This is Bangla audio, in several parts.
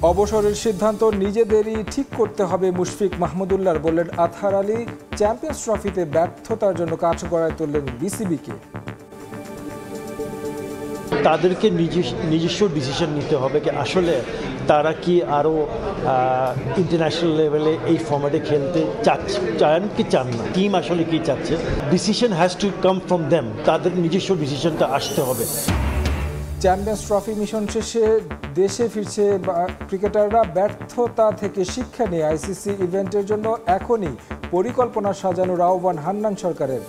অবসরের সিদ্ধান্ত নিজেদেরই ঠিক করতে হবে মুশফিক মাহমুদুল্লাহ বললেন আতহার আলী। চ্যাম্পিয়ন্স ট্রফিতে ব্যর্থতার জন্য কাঠগড়ায় তুললেন বিসিবিকে। তাদেরকে নিজস্ব ডিসিশন নিতে হবে কি আসলে তারা কি আরও ইন্টারন্যাশনাল লেভেলে এই ফর্ম্যাটে খেলতে চান কি চান না, টিম আসলে কি চাচ্ছে। Decision has to come from them, তাদের নিজস্ব ডিসিশনটা আসতে হবে। চ্যাম্পিয়ন্স ট্রফি মিশন শেষে দেশে ফিরছে ক্রিকেটাররা। ব্যর্থতা থেকে শিক্ষা নিয়ে আইসিসি ইভেন্টের জন্য এখনই পরিকল্পনা সাজানোর আহ্বান হান্নান সরকারের।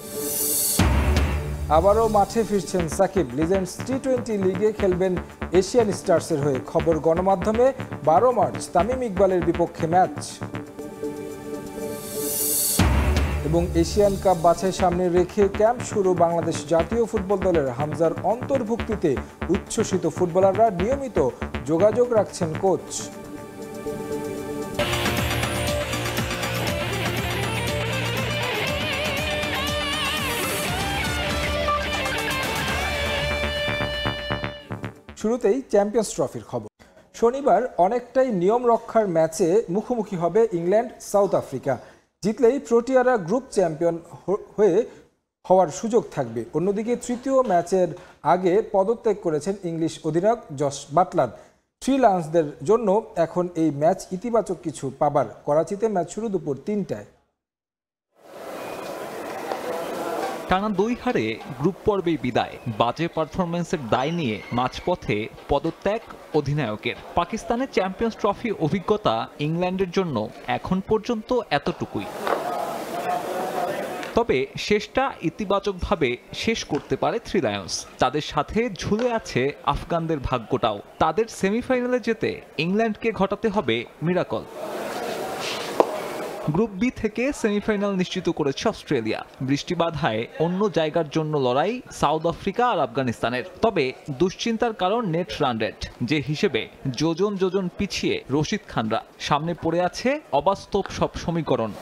আবারও মাঠে ফিরছেন সাকিব। লিজেন্ডস টি-20 লিগে খেলবেন এশিয়ান স্টার্সের হয়ে। খবর গণমাধ্যমে 12 মার্চ তামিম ইকবালের বিপক্ষে ম্যাচ। এবং এশিয়ান কাপ বাছাই সামনে রেখে ক্যাম্প শুরু বাংলাদেশ জাতীয় ফুটবল দলের। হামজার অন্তর্ভুক্তিতে উচ্ছ্বসিত ফুটবলাররা, নিয়মিত যোগাযোগ রাখছেন কোচ। শুরুতেই চ্যাম্পিয়ন্স ট্রফির খবর। শনিবার অনেকটাই নিয়ম রক্ষার ম্যাচে মুখোমুখি হবে ইংল্যান্ড সাউথ আফ্রিকা। জিতলেই প্রোটিয়ারা গ্রুপ চ্যাম্পিয়ন হওয়ার সুযোগ থাকবে। অন্যদিকে তৃতীয় ম্যাচের আগে পদত্যাগ করেছেন ইংলিশ অধিনায়ক জস বাটলার। থ্রি লায়ন্সদের জন্য এখন এই ম্যাচ ইতিবাচক কিছু পাবার। করাচিতে ম্যাচ শুরু দুপুর 3টায়। টানা 2 হারে গ্রুপ পর্বেই বিদায়। বাজে পারফরমেন্সের দায় নিয়ে মাঝপথে পদত্যাগ অধিনায়কের। পাকিস্তানের চ্যাম্পিয়ন্স ট্রফি অভিজ্ঞতা ইংল্যান্ডের জন্য এখন পর্যন্ত এতটুকুই। তবে শেষটা ইতিবাচকভাবে শেষ করতে পারে থ্রি লায়ন্স। তাদের সাথে ঝুলে আছে আফগানদের ভাগ্যটাও। তাদের সেমিফাইনালে যেতে ইংল্যান্ডকে ঘটাতে হবে মিরাকল। গ্রুপ বি থেকে সেমিফাইনাল নিশ্চিত করেছে অস্ট্রেলিয়া। বৃষ্টি বাধায় অন্য জায়গার জন্য লড়াই সাউথ আফ্রিকা আর আফগানিস্তানের। তবে দুশ্চিন্তার কারণ নেট রান রেট, যে হিসেবে যোজন যোজন পিছিয়ে রশিদ খানরা। সামনে পড়ে আছে অবাস্তব সব সমীকরণ।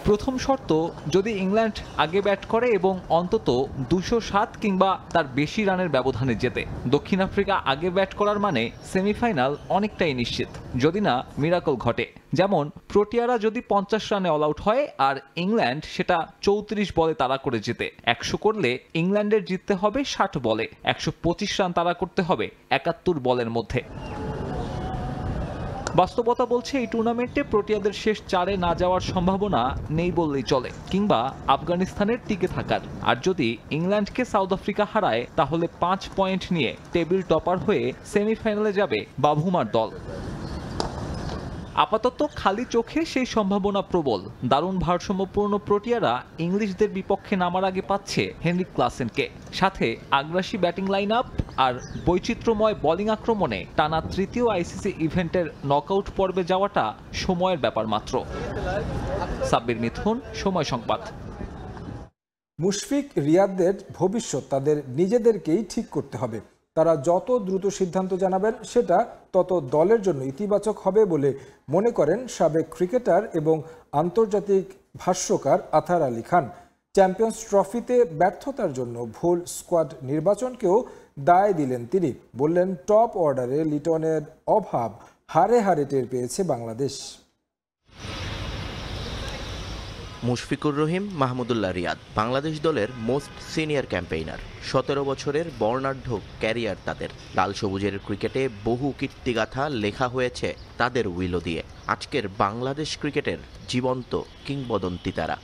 প্রথম শর্ত, যদি ইংল্যান্ড আগে ব্যাট করে এবং অন্তত 207 কিংবা তার বেশি রানের ব্যবধানে জেতে। দক্ষিণ আফ্রিকা আগে ব্যাট করার মানে সেমিফাইনাল অনেকটাই নিশ্চিত, যদি না মিরাকল ঘটে। যেমন প্রোটিয়ারা যদি 50 রানে অল আউট হয় আর ইংল্যান্ড সেটা 34 বলে তাড়া করে জেতে। 100 করলে ইংল্যান্ডের জিততে হবে 60 বলে। 125 রান তাড়া করতে হবে 71 বলের মধ্যে। বাস্তবতা বলছে এই টুর্নামেন্টে প্রোটিয়াদের শেষ 4-এ না যাওয়ার সম্ভাবনা নেই বললেই চলে, কিংবা আফগানিস্তানের টিকে থাকার। আর যদি ইংল্যান্ডকে সাউথ আফ্রিকা হারায় তাহলে 5 পয়েন্ট নিয়ে টেবিল টপার হয়ে সেমিফাইনালে যাবে বাভুমার দল। আপাতত খালি চোখে সেই সম্ভাবনা প্রবল। দারুণ ভারসাম্যপূর্ণ প্রোটিয়ারা ইংলিশদের বিপক্ষে নামার আগে পাচ্ছে হেনরিক ক্লাসেনকে। সাথে আগ্রাসী ব্যাটিং লাইন আপ আর বৈচিত্র্যময় বোলিং আক্রমণে টানা তৃতীয় আইসিসি ইভেন্টের নকআউট পর্বে যাওয়াটা সময়ের ব্যাপার মাত্র। সাব্বির মিথুন, সময় সংবাদ। মুশফিক রিয়াদদের ভবিষ্যৎ তাদের নিজেদেরকেই ঠিক করতে হবে। তারা যত দ্রুত সিদ্ধান্ত জানাবেন সেটা তত দলের জন্য ইতিবাচক হবে বলে মনে করেন সাবেক ক্রিকেটার এবং আন্তর্জাতিক ভাষ্যকার আতহার আলী খান। চ্যাম্পিয়ন্স ট্রফিতে ব্যর্থতার জন্য ভুল স্কোয়াড নির্বাচনকেও দায় দিলেন তিনি। বললেন, টপ অর্ডারে লিটনের অভাব হারে হারে টের পেয়েছে বাংলাদেশ। মুশফিকুর রহিম মাহমুদুল্লাহ রিয়াদ বাংলাদেশ দলের মোস্ট সিনিয়র ক্যাম্পেইনার। 17 বছরের বর্ণাঢ্য ক্যারিয়ার তাদের। লাল সবুজের ক্রিকেটে বহু কীর্তিগাথা লেখা হয়েছে তাদের উইলো দিয়ে। আজকের বাংলাদেশ ক্রিকেটের জীবন্ত কিংবদন্তি তারা।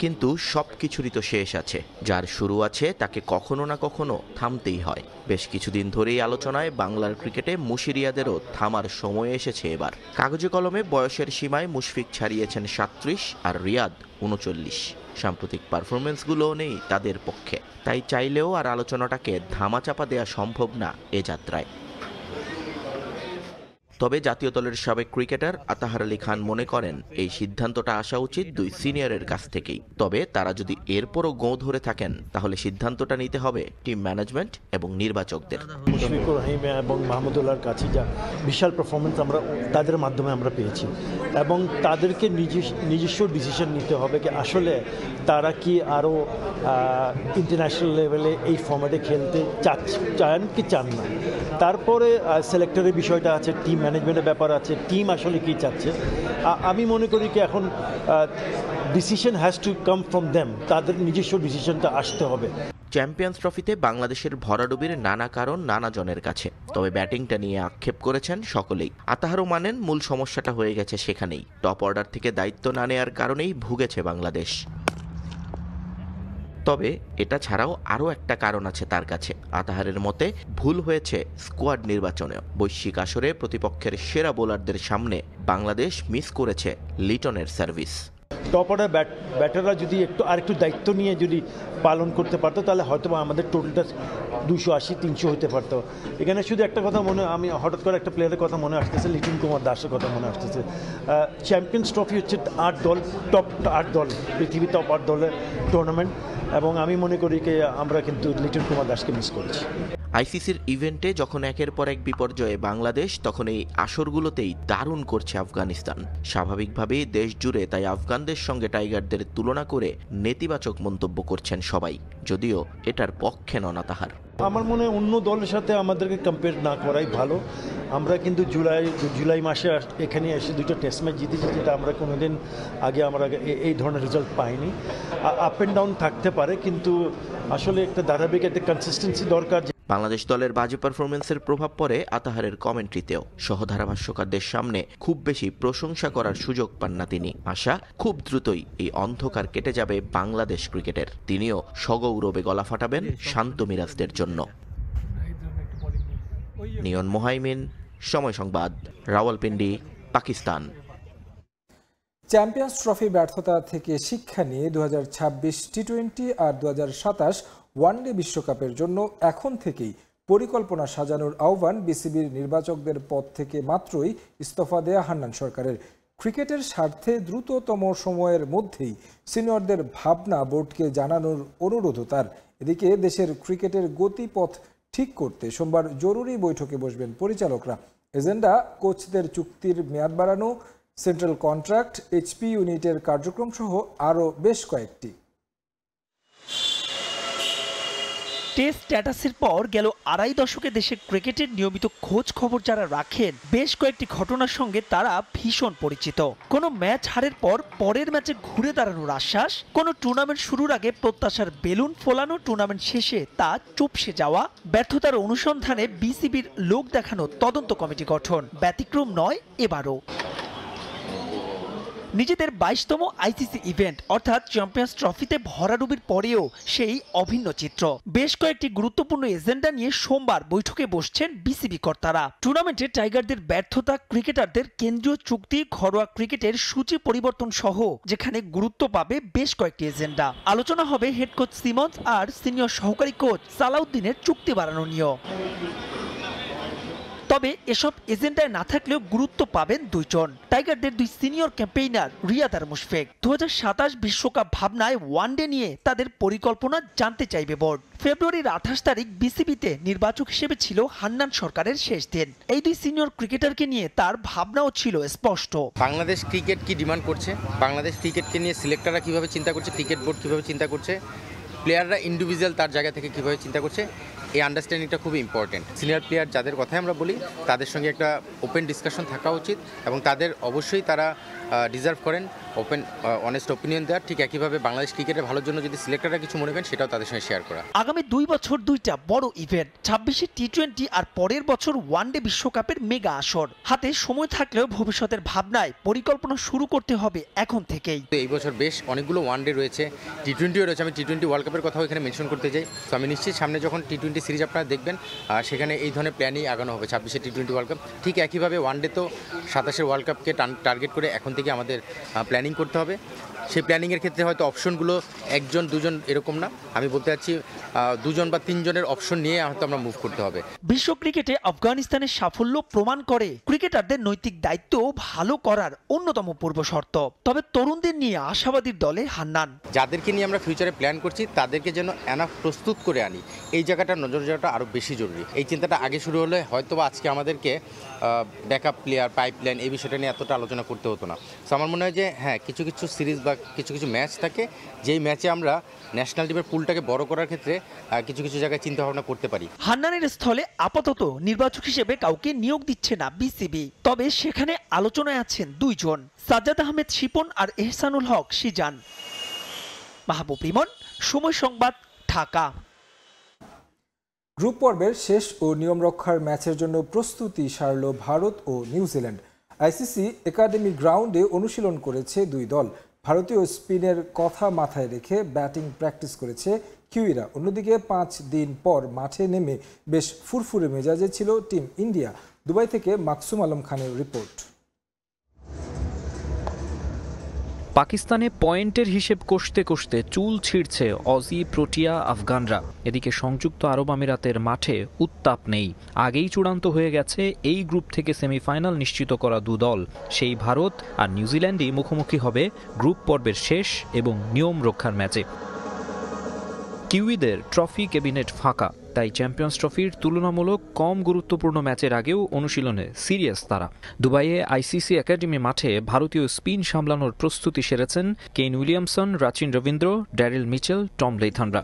কিন্তু সব কিছুরই তো শেষ আছে। যার শুরু আছে তাকে কখনো না কখনো থামতেই হয়। বেশ কিছুদিন ধরেই আলোচনায় বাংলার ক্রিকেটে মুশিরিয়াদেরও থামার সময় এসেছে এবার। কাগজে কলমে বয়সের সীমায় মুশফিক ছাড়িয়েছেন 37 আর রিয়াদ 39। সাম্প্রতিক পারফরমেন্সগুলোও নেই তাদের পক্ষে। তাই চাইলেও আর আলোচনাটাকে ধামাচাপা দেওয়া সম্ভব না এ যাত্রায়। তবে জাতীয় দলের সাবেক ক্রিকেটার আতহার আলী খান মনে করেন এই সিদ্ধান্তটা আসা উচিত 2 সিনিয়রের কাছ থেকেই। তবে তারা যদি এরপরও গোঁ ধরে থাকেন তাহলে সিদ্ধান্তটা নিতে হবে টিম ম্যানেজমেন্ট এবং নির্বাচকদের। মুশফিকুর রহিম এবং মাহমুদুল্লাহর কাছে যা বিশাল পারফরমেন্স আমরা তাদের মাধ্যমে আমরা পেয়েছি, এবং তাদেরকে নিজস্ব ডিসিশন নিতে হবে কি আসলে তারা কি আরও ইন্টারন্যাশনাল লেভেলে এই ফর্ম্যাটে খেলতে চান কি চান না। তারপরে সিলেক্টরের বিষয়টা আছে, টিম ম্যানেজমেন্টের ব্যাপার আছে, টিম আসলে কী চাচ্ছে। আমি মনে করি কি এখন decision has to come from them, তাদের নিজস্ব ডিসিশনটা আসতে হবে। চ্যাম্পিয়ন্স ট্রফিতে বাংলাদেশের ভরাডুবির নানা কারণ নানা জনের কাছে, তবে ব্যাটিংটা নিয়ে আক্ষেপ করেছেন সকলেই। আতাহারও মানেন মূল সমস্যাটা হয়ে গেছে সেখানেই, টপ অর্ডার থেকে দায়িত্ব না নেওয়ার কারণেই ভুগেছে বাংলাদেশ। তবে এটা ছাড়াও আরও একটা কারণ আছে তার কাছে। আতাহারের মতে ভুল হয়েছে স্কোয়াড নির্বাচনেও। বৈশ্বিক আসরে প্রতিপক্ষের সেরা বোলারদের সামনে বাংলাদেশ মিস করেছে লিটনের সার্ভিস। টপ অর্ডার ব্যাটাররা যদি আরেকটু দায়িত্ব নিয়ে যদি পালন করতে পারতো তাহলে হয়তো আমাদের টোটালটা 280-300 হতে পারতো। এখানে শুধু একটা কথা আমি হঠাৎ করে একটা প্লেয়ারের কথা মনে আসতেছে, লিটন কুমার দাসের কথা মনে আসতেছে। চ্যাম্পিয়ন্স ট্রফি হচ্ছে 8 দল, টপ 8 দল, পৃথিবীর টপ 8 দলের টুর্নামেন্ট, এবং আমি মনে করি যে আমরা কিন্তু লিটন কুমার দাসকে মিস করেছি। আইসিসির ইভেন্টে যখন একের পর এক বিপর্যয়ে বাংলাদেশ, তখন এই আসরগুলোতেই দারুণ করছে আফগানিস্তান। স্বাভাবিকভাবেই দেশ জুড়ে তাই আফগানদের সঙ্গে টাইগারদের তুলনা করে নেতিবাচক মন্তব্য করছেন সবাই, যদিও এটার পক্ষে নন আতাহার। আমার মনে হয় অন্য দলের সাথে আমাদেরকে কম্পেয়ার না করাই ভালো। আমরা কিন্তু জুলাই মাসে এখানে এসে 2টা টেস্ট ম্যাচ জিতেছি, যেটা আমরা কোনোদিন আগে এই ধরনের রেজাল্ট পাইনি। আপ অ্যান্ড ডাউন থাকতে পারে, কিন্তু আসলে একটা ধারাবাহিক একটা কনসিস্টেন্সি দরকার। বাংলাদেশ দলের বাজে পারফরমেন্সের প্রভাব পড়ে আতাহারের কমেন্ট্রিতেও। সহধারাভাষ্যকারদের সামনে খুব বেশি প্রশংসা করার সুযোগ পান না তিনি। আশা খুব দ্রুতই এই অন্ধকার কেটে যাবে বাংলাদেশ ক্রিকেটের। তিনিও সগৌরবে গলা ফাটাবেন শান্ত মিরাজদের জন্য। নিয়ন মোহাইমিন, সময় সংবাদ, রাওয়ালপিন্ডি, পাকিস্তান। চ্যাম্পিয়ন্স ট্রফি ব্যর্থতা থেকে শিক্ষা নিয়ে 2026 টি-20 আর 2027 ওয়ানডে বিশ্বকাপের জন্য এখন থেকেই পরিকল্পনা সাজানোর আহ্বান বিসিবির নির্বাচকদের পদ থেকে মাত্রই ইস্তফা দেয়া হান্নান সরকারের। ক্রিকেটের স্বার্থে দ্রুততম সময়ের মধ্যেই সিনিয়রদের ভাবনা বোর্ডকে জানানোর অনুরোধও তার। এদিকে দেশের ক্রিকেটের গতিপথ ঠিক করতে সোমবার জরুরি বৈঠকে বসবেন পরিচালকরা। এজেন্ডা কোচদের চুক্তির মেয়াদ বাড়ানো, সেন্ট্রাল কন্ট্রাক্ট, এইচপি ইউনিটের কার্যক্রম সহ আরও বেশ কয়েকটি। টেস্ট স্ট্যাটাসের পর গেল 2.5 দশকে দেশের ক্রিকেটের নিয়মিত খোঁজ খবর যারা রাখেন, বেশ কয়েকটি ঘটনার সঙ্গে তারা ভীষণ পরিচিত। কোনো ম্যাচ হারের পর পরের ম্যাচে ঘুরে দাঁড়ানোর আশ্বাস, কোনো টুর্নামেন্ট শুরুর আগে প্রত্যাশার বেলুন ফোলানো, টুর্নামেন্ট শেষে তা চুপসে যাওয়া, ব্যর্থতার অনুসন্ধানে বিসিবির লোক দেখানো তদন্ত কমিটি গঠন ব্যতিক্রম নয় এবারও। নিজেদের 22তম আইসিসি ইভেন্ট অর্থাৎ চ্যাম্পিয়ন্স ট্রফিতে ভরাডুবির পরেও সেই অভিন্ন চিত্র। বেশ কয়েকটি গুরুত্বপূর্ণ এজেন্ডা নিয়ে সোমবার বৈঠকে বসছেন বিসিবি কর্তারা। টুর্নামেন্টে টাইগারদের ব্যর্থতা, ক্রিকেটারদের কেন্দ্রীয় চুক্তি, ঘরোয়া ক্রিকেটের সূচি পরিবর্তন সহ যেখানে গুরুত্ব পাবে বেশ কয়েকটি এজেন্ডা। আলোচনা হবে হেড কোচ সিমন্স আর সিনিয়র সহকারী কোচ সালাউদ্দিনের চুক্তি বাড়ানো নিয়ে। তবে এসব এজেন্ডায় না থাকলেও গুরুত্ব পাবেন দুইজন, টাইগারদের 2 সিনিয়র ক্যাম্পেইনার রিয়াদ আর মুশফিক। 2027 বিশ্বকাপ ভাবনায় ওয়ানডে নিয়ে তাদের পরিকল্পনা জানতে চাইবে বোর্ড। ফেব্রুয়ারির 28 তারিখ বিসিবিতে নির্বাচক হিসেবে ছিল হান্নান সরকারের শেষ দিন। এই 2 সিনিয়র ক্রিকেটারকে নিয়ে তার ভাবনাও ছিল স্পষ্ট। বাংলাদেশ ক্রিকেট কি ডিমান্ড করছে, বাংলাদেশ ক্রিকেটকে নিয়ে সিলেক্টররা কিভাবে চিন্তা করছে, ক্রিকেট বোর্ড কিভাবে চিন্তা করছে, প্লেয়াররা ইন্ডিভিজুয়াল তার জায়গা থেকে কীভাবে চিন্তা করছে, এই আন্ডারস্ট্যান্ডিংটা খুবই ইম্পর্টেন্ট। সিনিয়র প্লেয়ার যাদের কথাই আমরা বলি তাদের সঙ্গে একটা ওপেন ডিসকাশন থাকা উচিত, এবং তাদের অবশ্যই তারা ডিজার্ভ করেন ওপেন অনেস্ট ওপিনিয়ন দেওয়ার। ঠিক একইভাবে বাংলাদেশ ক্রিকেটের ভালোর জন্য যদি সিলেক্টররা কিছু মনে করেন সেটাও তাদের সঙ্গে শেয়ার করা। আগামী 2 বছর 2টা বড় ইভেন্ট, 26 টি-20 আর পরের বছর ওয়ানডে বিশ্বকাপের মেগা আসর। হাতে সময় থাকলেও ভবিষ্যতের ভাবনায় পরিকল্পনা শুরু করতে হবে এখন থেকেই। এই বছর বেশ অনেকগুলো ওয়ানডে রয়েছে, টি-20ও রয়েছে। আমি টি-20 ওয়ার্ল্ড কাপের কথাও এখানে মেনশন করতে চাই। তো আমি নিশ্চিত সামনে যখন টি-20 সিরিজ আপনারা দেখবেন সেখানে এই ধরনের প্ল্যানই আগানো হবে। 26 টি-20 ওয়ার্ল্ড কাপ, ঠিক একইভাবে ওয়ানডে তো 27 ওয়ার্ল্ড কাপকে টার্গেট করে এখন থেকে আমাদের প্ল্যানিং করতে হবে। সেই প্ল্যানিংয়ের ক্ষেত্রে হয়তো অপশনগুলো 1জন 2জন এরকম না, আমি বলতে চাচ্ছি 2জন বা 3 জনের অপশন নিয়ে হয়তো আমরা মুভ করতে হবে। বিশ্ব ক্রিকেটে আফগানিস্তানের সাফল্য প্রমাণ করে ক্রিকেটারদের নৈতিক দায়িত্ব ভালো করার অন্যতম পূর্ব শর্ত। তবে তরুণদের নিয়ে আশাবাদীর দলে হান্নান। যাদেরকে নিয়ে আমরা ফিউচারে প্ল্যান করছি তাদেরকে যেন এনাফ প্রস্তুত করে আনি, এই জায়গাটা নজর দেওয়াটা আরও বেশি জরুরি। এই চিন্তাটা আগে শুরু হলে হয়তো বা আজকে আমাদেরকে ব্যাকআপ প্লেয়ার, পাইপলাইন এই বিষয়টা নিয়ে এতটা আলোচনা করতে হতো না। সো আমার মনে হয় যে হ্যাঁ, কিছু কিছু সিরিজ বা কিছু কিছু ম্যাচ থাকে, যেই ম্যাচে আমরা ন্যাশনাল টিমের পুলটাকে বড় করার ক্ষেত্রে কিছু কিছু জায়গায় চিন্তা ভাবনা করতে পারি। হান্নানের স্থলে আপাতত নির্বাচক হিসেবে কাউকে নিয়োগ দিচ্ছে না বিসিবি, তবে সেখানে আলোচনায় আছেন দুইজন, সাজ্জাদ আহমেদ শিপন আর এহসানুল হক সিজান। মাহবুব রিমন, সময় সংবাদ, ঢাকা। গ্রুপ পর্বের শেষ ও নিয়ম রক্ষার ম্যাচের জন্য প্রস্তুতি সারল ভারত ও নিউজিল্যান্ড। আইসিসি একাডেমি গ্রাউন্ডে অনুশীলন করেছে দুই দল। ভারতীয় স্পিনের কথা মাথায় রেখে ব্যাটিং প্র্যাকটিস করেছে কিউইরা। অন্যদিকে 5 দিন পর মাঠে নেমে বেশ ফুরফুরে মেজাজে ছিল টিম ইন্ডিয়া। দুবাই থেকে মাকসুম আলম খানের রিপোর্ট। পাকিস্তানে পয়েন্টের হিসেব কষতে কষতে চুল ছিঁড়ছে অজি, প্রোটিয়া, আফগানরা। এদিকে সংযুক্ত আরব আমিরাতের মাঠে উত্তাপ নেই। আগেই চূড়ান্ত হয়ে গেছে এই গ্রুপ থেকে সেমিফাইনাল নিশ্চিত করা দু দল। সেই ভারত আর নিউজিল্যান্ডই মুখোমুখি হবে গ্রুপ পর্বের শেষ এবং নিয়ম রক্ষার ম্যাচে। কিউইদের ট্রফি ক্যাবিনেট ফাঁকা, তাই চ্যাম্পিয়ন্স ট্রফির তুলনামূলক কম গুরুত্বপূর্ণ ম্যাচের আগেও অনুশীলনে সিরিয়াস তারা। দুবাইয়ে আইসিসি একাডেমি মাঠে ভারতীয় স্পিন সামলানোর প্রস্তুতি সেরেছেন Kane Williamson, Rachin Ravindra, Daryl Mitchell, Tom লেইথানরা।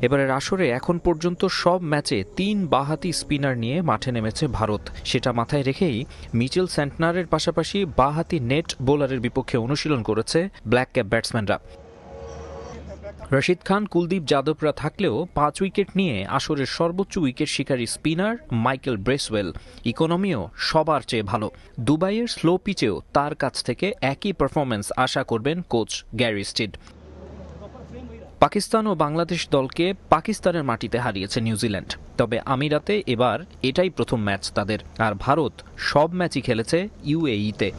এবারের আসরে এখন পর্যন্ত সব ম্যাচে 3 বাঁহাতি স্পিনার নিয়ে মাঠে নেমেছে ভারত। সেটা মাথায় রেখেই মিচেল সেন্টনারের পাশাপাশি বাঁহাতি নেট বোলারের বিপক্ষে অনুশীলন করেছে ব্ল্যাক ক্যাপ ব্যাটসম্যানরা। রশিদ খান, কুলদীপ যাদবরা থাকলেও 5 উইকেট নিয়ে আসরের সর্বোচ্চ উইকেট শিকারী স্পিনার মাইকেল ব্রেসওয়েল। ইকোনমিও সবার চেয়ে ভালো। দুবাইয়ের স্লো পিচেও তার কাছ থেকে একই পারফরম্যান্স আশা করবেন কোচ গ্যারি স্টিড। পাকিস্তান ও বাংলাদেশ দলকে পাকিস্তানের মাটিতে হারিয়েছে নিউজিল্যান্ড, তবে আমিরাতে এবার এটাই প্রথম ম্যাচ তাদের। আর ভারত সব ম্যাচই খেলেছে ইউএইতে।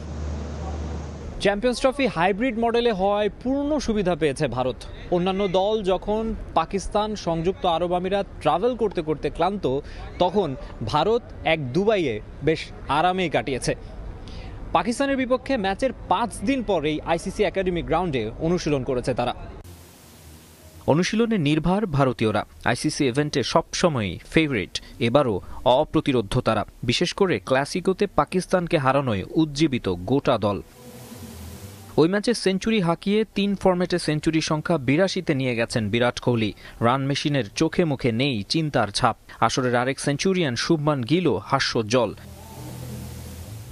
চ্যাম্পিয়ন্স ট্রফি হাইব্রিড মডেলে হওয়ায় পূর্ণ সুবিধা পেয়েছে ভারত। অন্যান্য দল যখন পাকিস্তান, সংযুক্ত আরব আমিরাত ট্রাভেল করতে করতে ক্লান্ত, তখন ভারত এক দুবাইয়ে বেশ আরামেই কাটিয়েছে। পাকিস্তানের বিপক্ষে ম্যাচের 5 দিন পরেই আইসিসি একাডেমি গ্রাউন্ডে অনুশীলন করেছে তারা। অনুশীলনে নির্ভর ভারতীয়রা। আইসিসি ইভেন্টে সবসময়ই ফেভারিট, এবারও অপ্রতিরোধ্য তারা। বিশেষ করে ক্লাসিকোতে পাকিস্তানকে হারানোয় উজ্জীবিত গোটা দল। ওই ম্যাচে সেঞ্চুরি হাঁকিয়ে 3 ফরম্যাটে সেঞ্চুরি সংখ্যা 82-তে নিয়ে গেছেন বিরাট কোহলি। রান মেশিনের চোখে মুখে নেই চিন্তার ছাপ। আসরের আরেক সেঞ্চুরিয়ান শুভমান গিলও হাস্যোজ্জ্বল।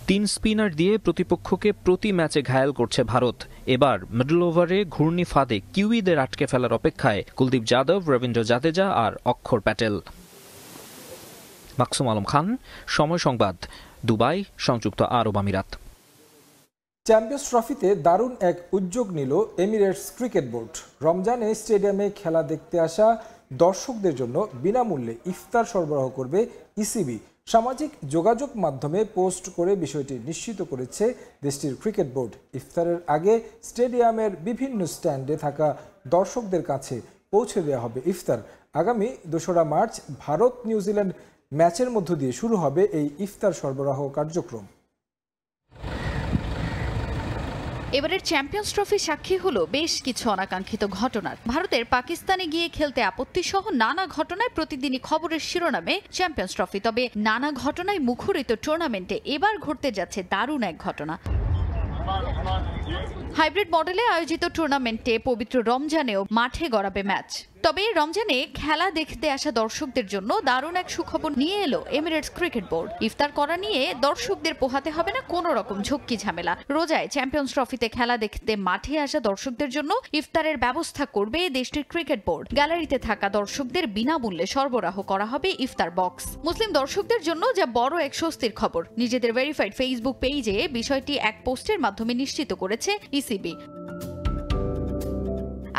3 স্পিনার দিয়ে প্রতিপক্ষকে প্রতি ম্যাচে ঘায়েল করছে ভারত। এবার মিডল ওভারে ঘূর্ণি ফাঁদে কিউইদের আটকে ফেলার অপেক্ষায় কুলদীপ যাদব, রবীন্দ্র জাদেজা আর অক্ষর প্যাটেল। মাকসুম আলম খান, সময় সংবাদ, দুবাই, সংযুক্ত আরব আমিরাত। চ্যাম্পিয়ন্স ট্রফিতে দারুণ এক উদ্যোগ নিল এমিরেটস ক্রিকেট বোর্ড। রমজানে স্টেডিয়ামে খেলা দেখতে আসা দর্শকদের জন্য বিনামূল্যে ইফতার সরবরাহ করবে ইসিবি। সামাজিক যোগাযোগ মাধ্যমে পোস্ট করে বিষয়টি নিশ্চিত করেছে দেশটির ক্রিকেট বোর্ড। ইফতারের আগে স্টেডিয়ামের বিভিন্ন স্ট্যান্ডে থাকা দর্শকদের কাছে পৌঁছে দেওয়া হবে ইফতার। আগামী 2রা মার্চ ভারত নিউজিল্যান্ড ম্যাচের মধ্য দিয়ে শুরু হবে এই ইফতার সরবরাহ কার্যক্রম। এবারের চ্যাম্পিয়ন্স ট্রফি সাক্ষী হলো বেশ কিছু অনাকাঙ্ক্ষিত ঘটনার। ভারতের পাকিস্তানে গিয়ে খেলতে আপত্তি সহ নানা ঘটনায় প্রতিদিনই খবরের শিরোনামে চ্যাম্পিয়ন্স ট্রফি। তবে নানা ঘটনায় মুখরিত টুর্নামেন্টে এবার ঘটতে যাচ্ছে দারুণ এক ঘটনা। হাইব্রিড মডেলে আয়োজিত টুর্নামেন্টে পবিত্র রমজানেও মাঠে গড়াবে ম্যাচ। তবে রমজানে খেলা দেখতে আসা দর্শকদের জন্য দারুণ এক সুখবর নিয়ে এলো এমিরেটস ক্রিকেট বোর্ড। ইফতার করা নিয়ে দর্শকদের পোহাতে হবে না কোনো রকম ঝক্কি ঝামেলা। রোজায় চ্যাম্পিয়ন্স ট্রফিতে খেলা দেখতে মাঠে আসা দর্শকদের জন্য ইফতারের ব্যবস্থা করবে দেশটির ক্রিকেট বোর্ড। গ্যালারিতে থাকা দর্শকদের বিনামূল্যে সরবরাহ করা হবে ইফতার বক্স। মুসলিম দর্শকদের জন্য যা বড় এক স্বস্তির খবর। নিজেদের ভেরিফাইড ফেসবুক পেজে বিষয়টি এক পোস্টের মাধ্যমে নিশ্চিত করেছে ইসিবি।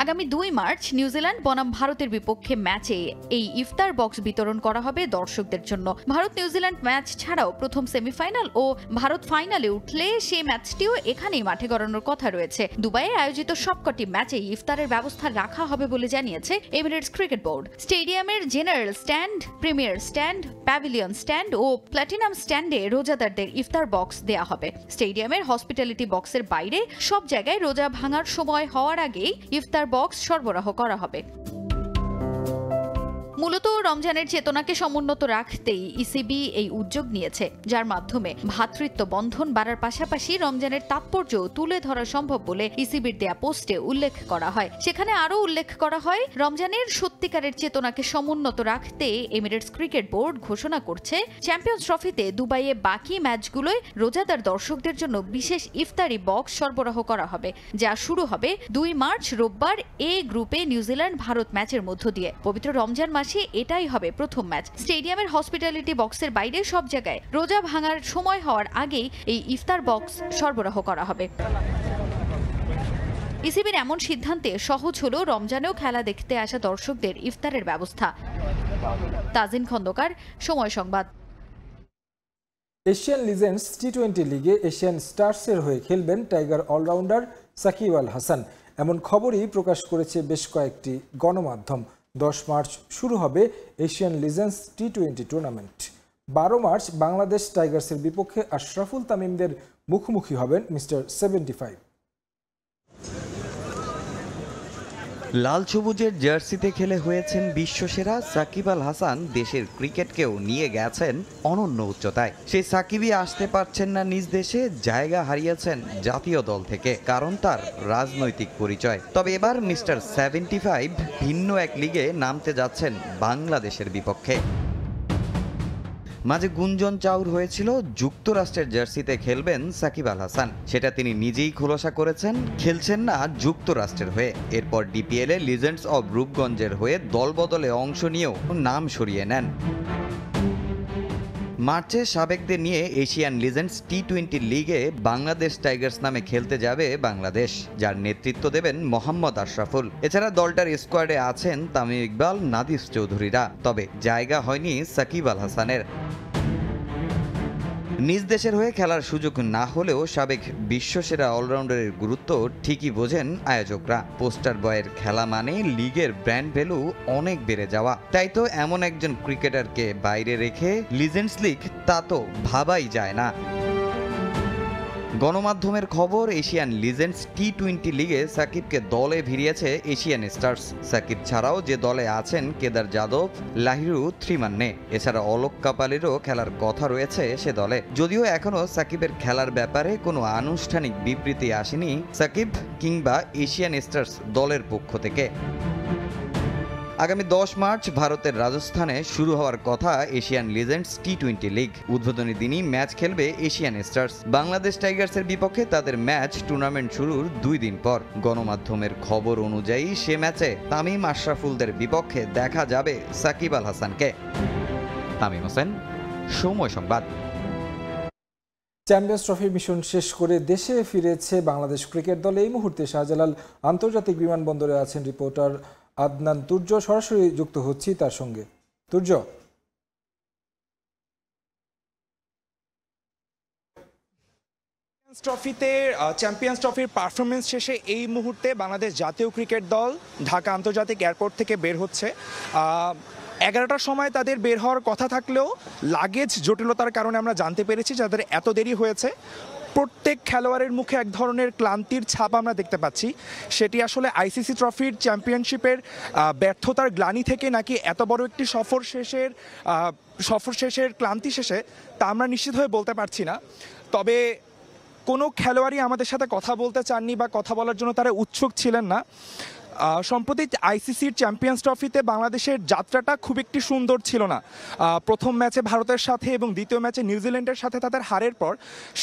আগামী 2 মার্চ নিউজিল্যান্ড বনাম ভারতের বিপক্ষে ম্যাচে এই ইফতার বক্স বিতরণ করা হবে দর্শকদের জন্য। ভারত নিউজিল্যান্ড ম্যাচ ছাড়াও প্রথম সেমিফাইনাল ও ভারত ফাইনালে উঠলে সেই ম্যাচটিও এখানেই মাঠে গড়ানোর কথা রয়েছে। দুবাইয়ে আয়োজিত সবকটি ম্যাচে ইফতারের ব্যবস্থা রাখা হবে বলে জানিয়েছে এমিরেটস ক্রিকেট বোর্ড। স্টেডিয়ামের general stand, premier stand, pavilion stand ও প্ল্যাটিনাম স্ট্যান্ডে রোজাদারদের ইফতার বক্স দেয়া হবে। স্টেডিয়ামের হসপিটালিটি বক্সের বাইরে সব জায়গায় রোজা ভাঙার সময় হওয়ার আগেই ইফতার বক্স সরবরাহ করা হবে। মূলত রমজানের চেতনাকে সমুন্নত রাখতেই ইসিবি এই উদ্যোগ নিয়েছে, যার মাধ্যমে ভ্রাতৃত্ব বন্ধন বাড়ার পাশাপাশি রমজানের তাৎপর্য তুলে ধরা সম্ভব বলে ইসিবির দেয়া পোস্টে উল্লেখ করা হয়। সেখানে আরও উল্লেখ করা হয়, রমজানের সত্যিকারের চেতনাকে সমুন্নত রাখতে এমিরেটস ক্রিকেট বোর্ড ঘোষণা করছে চ্যাম্পিয়ন্স ট্রফিতে দুবাইয়ে বাকি ম্যাচগুলোয় রোজাদার দর্শকদের জন্য বিশেষ ইফতারি বক্স সরবরাহ করা হবে, যা শুরু হবে 2 মার্চ রোববার এ গ্রুপে নিউজিল্যান্ড ভারত ম্যাচের মধ্য দিয়ে। পবিত্র রমজান মাসে এটাই হবে প্রথম ম্যাচ। স্টেডিয়ামের হসপিটালিটি বক্সের বাইরে সব জায়গায় রোজা ভাঙার সময় হওয়ার আগেই এই ইফতার বক্স সরবরাহ করা হবে। ইসিবির এমন সিদ্ধান্তে সহজ হলো রমজানেও খেলা দেখতে আসা দর্শকদের ইফতারের ব্যবস্থা। তাজিন খন্দকার, সময় সংবাদ। এশিয়ান লিজেন্ডস টি-20 লিগে এশিয়ান স্টার্সের হয়ে খেলবেন টাইগার অলরাউন্ডার সাকিব আল হাসান, এমন খবরই প্রকাশ করেছে বেশ কয়েকটি গণমাধ্যম। 10 মার্চ শুরু হবে এশিয়ান লিজেন্ডস টি-20 টুর্নামেন্ট। 12 মার্চ বাংলাদেশ টাইগার্সের বিপক্ষে আশরাফুল তামিমদের মুখোমুখি হবেন মিস্টার 75। লাল সবুজের জার্সিতে খেলে হয়েছেন বিশ্বসেরা সাকিব আল হাসান দেশের ক্রিকেটকেও নিয়ে গেছেন অনন্য উচ্চতায়। সেই সাকিবই আসতে পারছেন না নিজ দেশে, জায়গা হারিয়েছেন জাতীয় দল থেকে, কারণ তার রাজনৈতিক পরিচয়। তবে এবার মিস্টার 75 ভিন্ন এক লিগে নামতে যাচ্ছেন বাংলাদেশের বিপক্ষে। মাঝে গুঞ্জন চাউর হয়েছিল যুক্তরাষ্ট্রের জার্সিতে খেলবেন সাকিব আল হাসান, সেটা তিনি নিজেই খোলাসা করেছেন, খেলছেন না যুক্তরাষ্ট্রের হয়ে। এরপর ডিপিএলে লিজেন্ডস অব রূপগঞ্জের হয়ে দলবদলে অংশ নিয়েও নাম সরিয়ে নেন। মার্চে সাবেকদের নিয়ে এশিয়ান লিজেন্ডস টি-20 লিগে বাংলাদেশ টাইগার্স নামে খেলতে যাবে বাংলাদেশ, যার নেতৃত্ব দেবেন মোহাম্মদ আশরাফুল। এছাড়া দলটার স্কোয়াডে আছেন তামিম ইকবাল, নাদিস চৌধুরীরা। তবে জায়গা হয়নি সাকিব আল হাসানের। নিজ দেশের হয়ে খেলার সুযোগ না হলেও সাবেক বিশ্বসেরা অলরাউন্ডারের গুরুত্ব ঠিকই বোঝেন আয়োজকরা। পোস্টার বয়ের খেলা মানে লিগের ব্র্যান্ড ভ্যালু অনেক বেড়ে যাওয়া। তাই তো এমন একজন ক্রিকেটারকে বাইরে রেখে লিজেন্ডস লিগ তা তো ভাবাই যায় না। গণমাধ্যমের খবর, এশিয়ান লিজেন্ডস টি-20 লিগে সাকিবকে দলে ভিড়িয়েছে এশিয়ান স্টার্স। সাকিব ছাড়াও যে দলে আছেন কেদার যাদব, লাহিরু থ্রিমান্নে, এছাড়া অলোক কাপালেরও খেলার কথা রয়েছে সে দলে। যদিও এখনও সাকিবের খেলার ব্যাপারে কোনো আনুষ্ঠানিক বিবৃতি আসেনি সাকিব কিংবা এশিয়ান স্টার্স দলের পক্ষ থেকে। আগামী 10 মার্চ ভারতের রাজস্থানে শুরু হওয়ার কথা এশিয়ান লিজেন্ডস টি-20 লিগ। উদ্বোধনী দিনই ম্যাচ খেলবে এশিয়ান স্টার্স। বাংলাদেশ টাইগার্সের বিপক্ষে তাদের ম্যাচ টুর্নামেন্ট শুরুর 2 দিন পর। গণমাধ্যমের খবর অনুযায়ী সে ম্যাচে তামিম আশরাফুলদের বিপক্ষে দেখা যাবে সাকিব আল হাসানকে। তামিম হোসেন, সময় সংবাদ। চ্যাম্পিয়ন্স ট্রফি মিশন শেষ করে দেশে ফিরেছে বাংলাদেশ ক্রিকেট দল। এই মুহূর্তে শাহজালাল আন্তর্জাতিক বিমানবন্দরে আছেন রিপোর্টার আদনান তুর্য, সরাসরি যুক্ত হচ্ছি তার সঙ্গে। তুর্য, ট্রফিতে চ্যাম্পিয়ন্স ট্রফির পারফরমেন্স শেষে এই মুহূর্তে বাংলাদেশ জাতীয় ক্রিকেট দল ঢাকা আন্তর্জাতিক এয়ারপোর্ট থেকে বের হচ্ছে। 11টার সময় তাদের বের হওয়ার কথা থাকলেও লাগেজ জটিলতার কারণে আমরা জানতে পেরেছি যাদের এত দেরি হয়েছে। প্রত্যেক খেলোয়াড়ের মুখে এক ধরনের ক্লান্তির ছাপ আমরা দেখতে পাচ্ছি। সেটি আসলে আইসিসি ট্রফির চ্যাম্পিয়নশিপের ব্যর্থতার গ্লানি থেকে নাকি এত বড় একটি সফর শেষের ক্লান্তি শেষে তা আমরা নিশ্চিত হয়ে বলতে পারছি না। তবে কোনো খেলোয়াড়ই আমাদের সাথে কথা বলতে চাননি বা কথা বলার জন্য তারা উৎসুক ছিলেন না। সম্প্রতি আইসিসির চ্যাম্পিয়ন্স ট্রফিতে বাংলাদেশের যাত্রাটা খুব একটি সুন্দর ছিল না। প্রথম ম্যাচে ভারতের সাথে এবং দ্বিতীয় ম্যাচে নিউজিল্যান্ডের সাথে তাদের হারের পর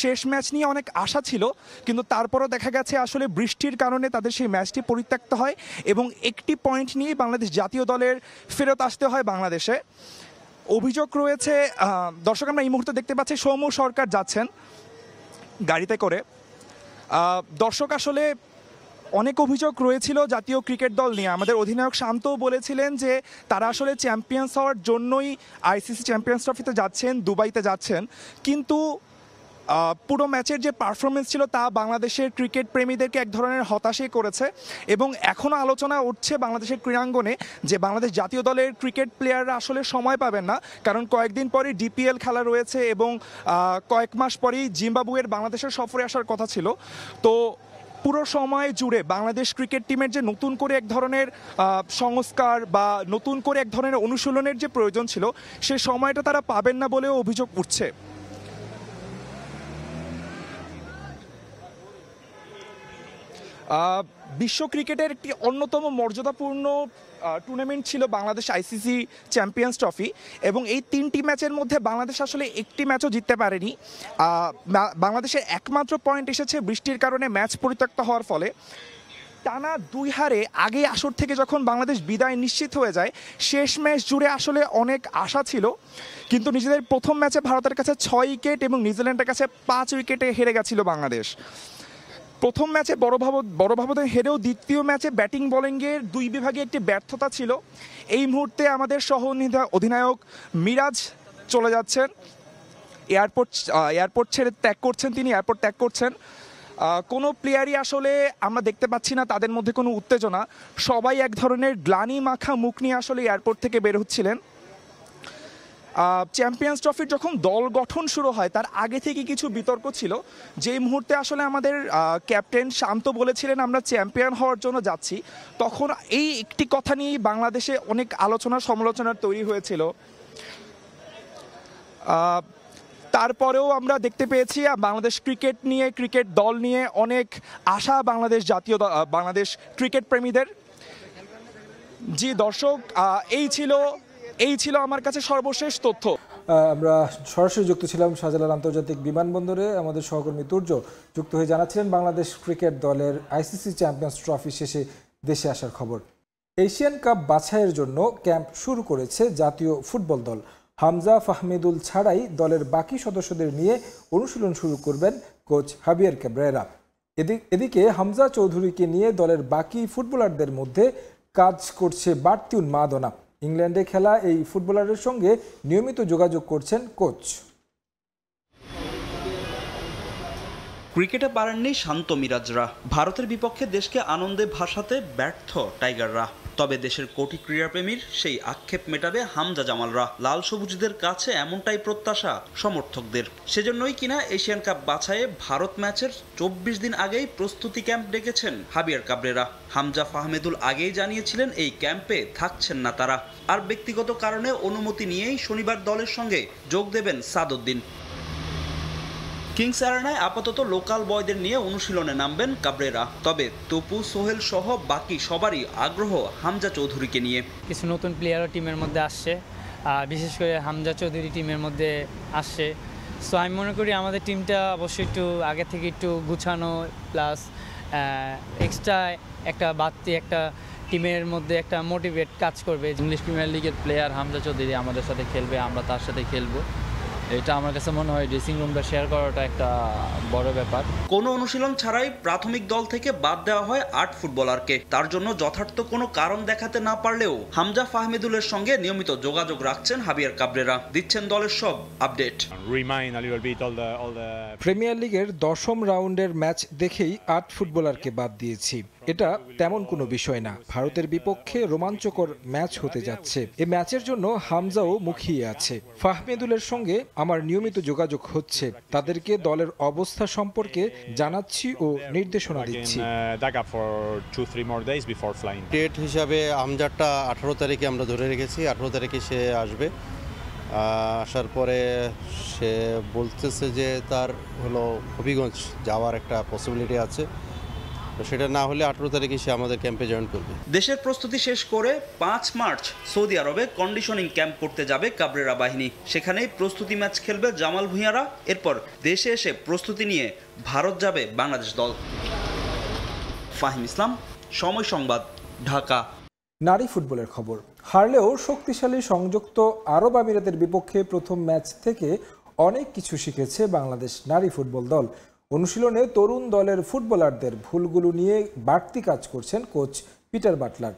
শেষ ম্যাচ নিয়ে অনেক আশা ছিল, কিন্তু তারপরও দেখা গেছে আসলে বৃষ্টির কারণে তাদের সেই ম্যাচটি পরিত্যক্ত হয় এবং একটি পয়েন্ট নিয়েই বাংলাদেশ জাতীয় দলের ফেরত আসতে হয় বাংলাদেশে। অভিযোগ রয়েছে, দর্শক আমরা এই মুহূর্তে দেখতে পাচ্ছি সৌম্য সরকার যাচ্ছেন গাড়িতে করে। দর্শক আসলে অনেক অভিযোগ রয়েছিল জাতীয় ক্রিকেট দল নিয়ে। আমাদের অধিনায়ক শান্তও বলেছিলেন যে তারা আসলে চ্যাম্পিয়ন্স হওয়ার জন্যই আইসিসি চ্যাম্পিয়ন্স ট্রফিতে যাচ্ছেন, দুবাইতে যাচ্ছেন, কিন্তু পুরো ম্যাচের যে পারফরমেন্স ছিল তা বাংলাদেশের ক্রিকেট প্রেমীদেরকে এক ধরনের হতাশই করেছে। এবং এখনও আলোচনা উঠছে বাংলাদেশের ক্রীড়াঙ্গনে যে বাংলাদেশ জাতীয় দলের ক্রিকেট প্লেয়াররা আসলে সময় পাবেন না, কারণ কয়েকদিন পরেই ডিপিএল খেলা রয়েছে এবং কয়েক মাস পরেই জিম্বাবুয়ের বাংলাদেশের সফরে আসার কথা ছিল। তো পুরো সময় জুড়ে বাংলাদেশ ক্রিকেট টিমের যে নতুন করে এক ধরনের সংস্কার বা নতুন করে এক ধরনের অনুশীলনের যে প্রয়োজন ছিল সে সময়টা তারা পাবেন না বলেও অভিযোগ উঠছে। বিশ্ব ক্রিকেটের একটি অন্যতম মর্যাদাপূর্ণ টুর্নামেন্ট ছিল বাংলাদেশ আইসিসি চ্যাম্পিয়ন্স ট্রফি, এবং এই 3টি ম্যাচের মধ্যে বাংলাদেশ আসলে একটি ম্যাচও জিততে পারেনি। বাংলাদেশের একমাত্র পয়েন্ট এসেছে বৃষ্টির কারণে ম্যাচ পরিত্যক্ত হওয়ার ফলে। টানা 2 হারে আগে আসর থেকে যখন বাংলাদেশ বিদায় নিশ্চিত হয়ে যায়, শেষ ম্যাচ জুড়ে আসলে অনেক আশা ছিল, কিন্তু নিজেদের প্রথম ম্যাচে ভারতের কাছে 6 উইকেট এবং নিউজিল্যান্ডের কাছে 5 উইকেটে হেরে গেছিল বাংলাদেশ। প্রথম ম্যাচে বড় ব্যবধানে হেরেও দ্বিতীয় ম্যাচে ব্যাটিং বোলিংয়ের 2 বিভাগে একটি ব্যর্থতা ছিল। এই মুহূর্তে আমাদের সহ অধিনায়ক মিরাজ চলে যাচ্ছেন, এয়ারপোর্ট ত্যাগ করছেন। কোনো প্লেয়ারই আসলে আমরা দেখতে পাচ্ছি না তাদের মধ্যে কোনো উত্তেজনা, সবাই এক ধরনের গ্লানি মাখা মুখ নিয়ে আসলে এয়ারপোর্ট থেকে বের হচ্ছিলেন। চ্যাম্পিয়ন্স ট্রফির যখন দল গঠন শুরু হয় তার আগে থেকে কিছু বিতর্ক ছিল, যেই মুহূর্তে আসলে আমাদের ক্যাপ্টেন শান্ত বলেছিলেন আমরা চ্যাম্পিয়ন হওয়ার জন্য যাচ্ছি, তখন এই একটি কথা নিয়েই বাংলাদেশে অনেক আলোচনা সমালোচনার তৈরি হয়েছিল। তারপরেও আমরা দেখতে পেয়েছি বাংলাদেশ ক্রিকেট দল নিয়ে অনেক আশা বাংলাদেশ ক্রিকেট প্রেমীদের। জি দর্শক, এই ছিল আমার কাছে সর্বশেষ তথ্য। আমরা সরাসরি যুক্ত ছিলাম শাহজালাল আন্তর্জাতিক বিমানবন্দরে। আমাদের সহকর্মী তুর্য যুক্ত হয়ে জানাচ্ছিলেন বাংলাদেশ ক্রিকেট দলের আইসিসি চ্যাম্পিয়ন্স ট্রফি শেষে দেশে আসার খবর। এশিয়ান কাপ বাছাইয়ের জন্য ক্যাম্প শুরু করেছে জাতীয় ফুটবল দল। হামজা ফাহমিদুল ছাড়াই দলের বাকি সদস্যদের নিয়ে অনুশীলন শুরু করবেন কোচ হাবিয়ার ক্যাব্রেরা। এদিকে হামজা চৌধুরীকে নিয়ে দলের বাকি ফুটবলারদের মধ্যে কাজ করছে বাড়তি উন্মাদনা। ইংল্যান্ডে খেলা এই ফুটবলারের সঙ্গে নিয়মিত যোগাযোগ করছেন কোচ। ক্রিকেটে পারেননি শান্ত মিরাজরা, ভারতের বিপক্ষে দেশকে আনন্দে ভাসাতে ব্যর্থ টাইগাররা। তবে দেশের কোটি ক্রীড়াপ্রেমীর সেই আক্ষেপ মেটাবে হামজা জামালরা। লাল সবুজদের কাছে এমনটাই প্রত্যাশা সমর্থকদের। সেজন্যই কিনা এশিয়ান কাপ বাছাইয়ে ভারত ম্যাচের 24 দিন আগেই প্রস্তুতি ক্যাম্প ডেকেছেন হাবিয়ার কাবরেরা। হামজা ফাহমিদুল আগেই জানিয়েছিলেন এই ক্যাম্পে থাকছেন না তারা, আর ব্যক্তিগত কারণে অনুমতি নিয়েই শনিবার দলের সঙ্গে যোগ দেবেন সাদউদ্দিন। কিংস অ্যারেনায় আপাতত লোকাল বয়দের নিয়ে অনুশীলনে নামবেন কাবরেরা। তবে তপু, সোহেল সহ বাকি সবারই আগ্রহ হামজা চৌধুরীকে নিয়ে। কিছু নতুন প্লেয়ারও টিমের মধ্যে আসছে, বিশেষ করে হামজা চৌধুরী টিমের মধ্যে আসছে। সো আমি মনে করি আমাদের টিমটা অবশ্যই একটু আগে থেকে একটু গুছানো, প্লাস এক্সট্রা একটা বাড়তি একটা টিমের মধ্যে একটা মোটিভেট কাজ করবে। ইংলিশ প্রিমিয়ার লিগের প্লেয়ার হামজা চৌধুরী আমাদের সাথে খেলবে, আমরা তার সাথে খেলবো। এটা আমার কাছে মনে হয় ড্রেসিং রুমটা শেয়ার করাটা একটা বড় ব্যাপার। কোনো অনুশীলন ছাড়াই প্রাথমিক দল থেকে বাদ দেওয়া হয় 8 ফুটবলারকে। তার জন্য যথার্থ কোনো কারণ দেখাতে না পারলেও হামজা ফাহমিদুলের সঙ্গে নিয়মিত যোগাযোগ রাখছেন হাবিয়ার কাবরেরা, দিচ্ছেন দলের সব আপডেট। প্রিমিয়ার লিগের 10ম রাউন্ডের ম্যাচ দেখেই 8 ফুটবলারকে বাদ দিয়েছি। এটা তেমন কোনো বিষয় না। ভারতের বিপক্ষে রোমাঞ্চকর ম্যাচ হতে যাচ্ছে। এই ম্যাচের জন্য হামজাও মুখিয়ে আছে। ফাহমিদুলের সঙ্গে আমার নিয়মিত যোগাযোগ হচ্ছে, তাদেরকে দলের অবস্থা সম্পর্কে জানাচ্ছি ও নির্দেশনা দিচ্ছি। ডেট হিসাবে হামজাটা 18 তারিখে আমরা ধরে রেখেছি। 18 তারিখে সে আসবে। আসার পরে সে বলতেছে যে তার হবিগঞ্জ যাওয়ার একটা পসিবিলিটি আছে, সেটা না হলে 18 তারিখে সে আমাদের ক্যাম্পে জয়েন করবে। দেশের প্রস্তুতি শেষ করে 5 মার্চ সৌদি আরবে কন্ডিশনিং ক্যাম্প করতে যাবে কাবরেরা বাহিনী। সেখানেই প্রস্তুতি ম্যাচ খেলবে জামাল ভুঁইয়ারা। এরপর দেশে এসে প্রস্তুতি নিয়ে ভারত যাবে বাংলাদেশ দল। ফাহিম ইসলাম, সময় সংবাদ, ঢাকা। নারী ফুটবলের খবর। হারলেও শক্তিশালী সংযুক্ত আরব আমিরাতের বিপক্ষে প্রথম ম্যাচ থেকে অনেক কিছু শিখেছে বাংলাদেশ নারী ফুটবল দল। অনুশীলনে তরুণ দলের ফুটবলারদের ভুলগুলো নিয়ে বাড়তি কাজ করছেন কোচ পিটার বাটলার।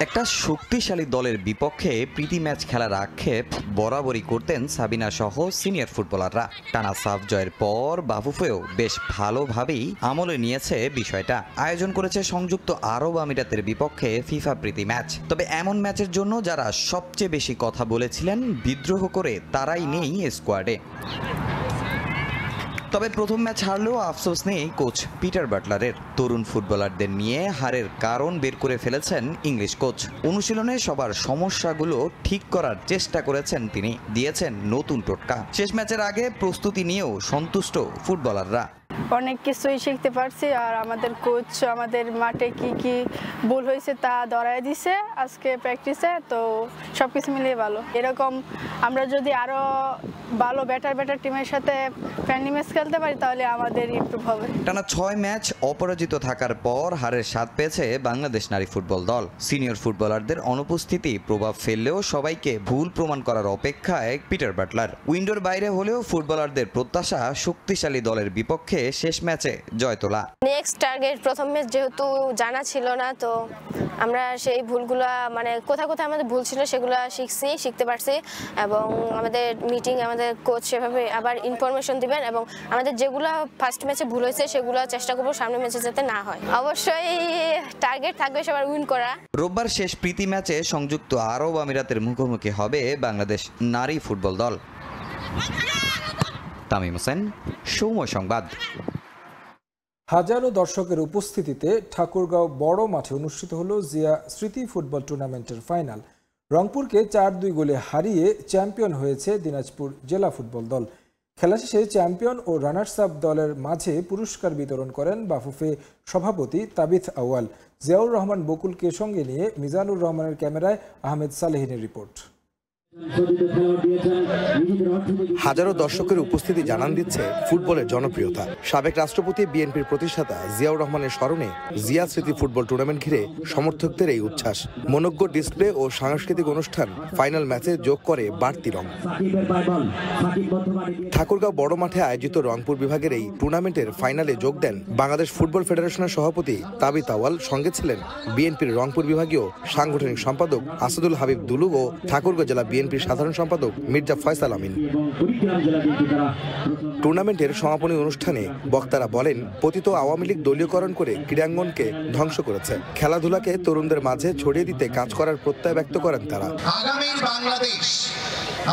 একটা শক্তিশালী দলের বিপক্ষে প্রীতি ম্যাচ খেলার আক্ষেপ বরাবরই করতেন সাবিনা সহ সিনিয়র ফুটবলাররা। টানা সাফ জয়ের পর বাফুফেও বেশ ভালোভাবেই আমলে নিয়েছে বিষয়টা। আয়োজন করেছে সংযুক্ত আরব আমিরাতের বিপক্ষে ফিফা প্রীতি ম্যাচ। তবে এমন ম্যাচের জন্য যারা সবচেয়ে বেশি কথা বলেছিলেন, বিদ্রোহ করে তারাই নেই স্কোয়াডে। তবে প্রথম ম্যাচ হারলেও আফসোস নেই কোচ পিটার বাটলারের। তরুণ ফুটবলারদের নিয়ে হারের কারণ বের করে ফেলেছেন ইংলিশ কোচ। অনুশীলনে সবার সমস্যাগুলো ঠিক করার চেষ্টা করেছেন তিনি, দিয়েছেন নতুন টোটকা। শেষ ম্যাচের আগে প্রস্তুতি নিয়েও সন্তুষ্ট ফুটবলাররা। অনেক কিছুই শিখতে পারছি, আর আমাদের কোচ আমাদের মাঠে কি কি ভুল হয়েছে তা ধরায় দিছে আজকে প্র্যাকটিসে, তো সবকিছু মিলিয়ে ভালো। এরকম আমরা যদি আরো ভালো বেটার টিমের সাথে ফ্রেন্ডলি ম্যাচ খেলতে পারি তাহলে আমাদের ইমপ্রুভ হবে। টানা 6 ম্যাচ অপরাজিত থাকার পর হারের স্বাদ পেয়েছে বাংলাদেশ নারী ফুটবল দল। সিনিয়র ফুটবলারদের অনুপস্থিতি প্রভাব ফেললেও সবাইকে ভুল প্রমাণ করার অপেক্ষায় পিটার বাটলার। উইন্ডোর বাইরে হলেও ফুটবলারদের প্রত্যাশা শক্তিশালী দলের বিপক্ষে শেষ ম্যাচে জয় তোলা। নেক্সট টার্গেট প্রথম ম্যাচ যেহেতু জানা ছিল না, তো আমরা সেই ভুলগুলো মানে কোথায় আমাদের ভুল ছিল সেগুলো শিখতে পারছি, এবং আমাদের মিটিং আমাদের কোচ সেভাবে আবার ইনফরমেশন দিবেন, এবং আমাদের যেগুলো ফার্স্ট ম্যাচে ভুল হয়েছে সেগুলো চেষ্টা করবো সামনের ম্যাচে যাতে না হয়। অবশ্যই টার্গেট থাকবে সবার উইন করা। রোববার শেষ প্রীতি ম্যাচে সংযুক্ত আরব আমিরাতের মুখোমুখি হবে বাংলাদেশ নারী ফুটবল দল। তামিম হোসেন, সময় সংবাদ। হাজারো দর্শকের উপস্থিতিতে ঠাকুরগাঁও বড় মাঠে অনুষ্ঠিত হলো জিয়া স্মৃতি ফুটবল টুর্নামেন্টের ফাইনাল। রংপুরকে 4-2 গোলে হারিয়ে চ্যাম্পিয়ন হয়েছে দিনাজপুর জেলা ফুটবল দল। খেলা শেষে চ্যাম্পিয়ন ও রানার্স আপ দলের মাঝে পুরস্কার বিতরণ করেন বাফুফে সভাপতি তাবিথ আউয়াল। জিয়াউর রহমান বকুলকে সঙ্গে নিয়ে মিজানুর রহমানের ক্যামেরায় আহমেদ সালেহিনের রিপোর্ট। হাজারো দর্শকের উপস্থিতি জানান দিচ্ছে ফুটবলের জনপ্রিয়তা। সাবেক রাষ্ট্রপতি বিএনপির প্রতিষ্ঠাতা জিয়াউর রহমানের স্মরণে জিয়া স্মৃতি ফুটবল টুর্নামেন্ট ঘিরে সমর্থকদের এই উচ্ছ্বাস। মনোজ্ঞ ডিসপ্লে ও সাংস্কৃতিক অনুষ্ঠান ফাইনাল ম্যাচে যোগ করে বাড়তি রং। ঠাকুরগাঁও বড় মাঠে আয়োজিত রংপুর বিভাগের এই টুর্নামেন্টের ফাইনালে যোগ দেন বাংলাদেশ ফুটবল ফেডারেশনের সভাপতি তাবিথ আউয়াল। সঙ্গে ছিলেন বিএনপির রংপুর বিভাগীয় সাংগঠনিক সম্পাদক আসাদুল হাবিব দুলু ও ঠাকুরগাঁও জেলা বিএনপির সাধারণ সম্পাদক মির্জা ফয়সাল আমিন। টুর্নামেন্টের সমাপনী অনুষ্ঠানে বক্তারা বলেন, পতিত আওয়ামী লীগ দলীয়করণ করে ক্রীড়াঙ্গনকে ধ্বংস করেছে। খেলাধুলাকে তরুণদের মাঝে ছড়িয়ে দিতে কাজ করার প্রত্যয় ব্যক্ত করেন তারা। আগামী বাংলাদেশ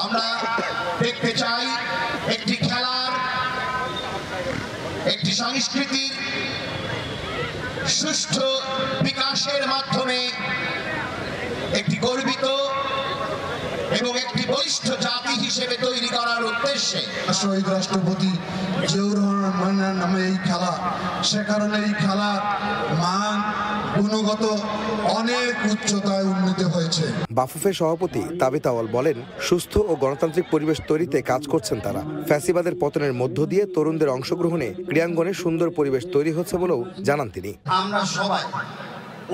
আমরা দেখতে চাই একটি খেলার, একটি সংস্কৃতির সুষ্ঠু বিকাশের মাধ্যমে একটি গর্বিত এবং একটি বলিষ্ঠ জাতি হিসেবে তৈরি করার উদ্দেশ্যে শহীদ রাষ্ট্রপতি জিয়াউর রহমানের নামে এই খেলা, সে কারণে এই খেলার মান গুণগত অনেক উচ্চতায় উন্নীত হয়েছে। বাফুফে সভাপতি তাবিথ আউয়াল বলেন, সুস্থ ও গণতান্ত্রিক পরিবেশ তৈরিতে কাজ করছেন তারা। ফ্যাসিবাদের পতনের মধ্য দিয়ে তরুণদের অংশগ্রহণে ক্রীড়াঙ্গনে সুন্দর পরিবেশ তৈরি হচ্ছে বলেও জানান তিনি। আমরা সবাই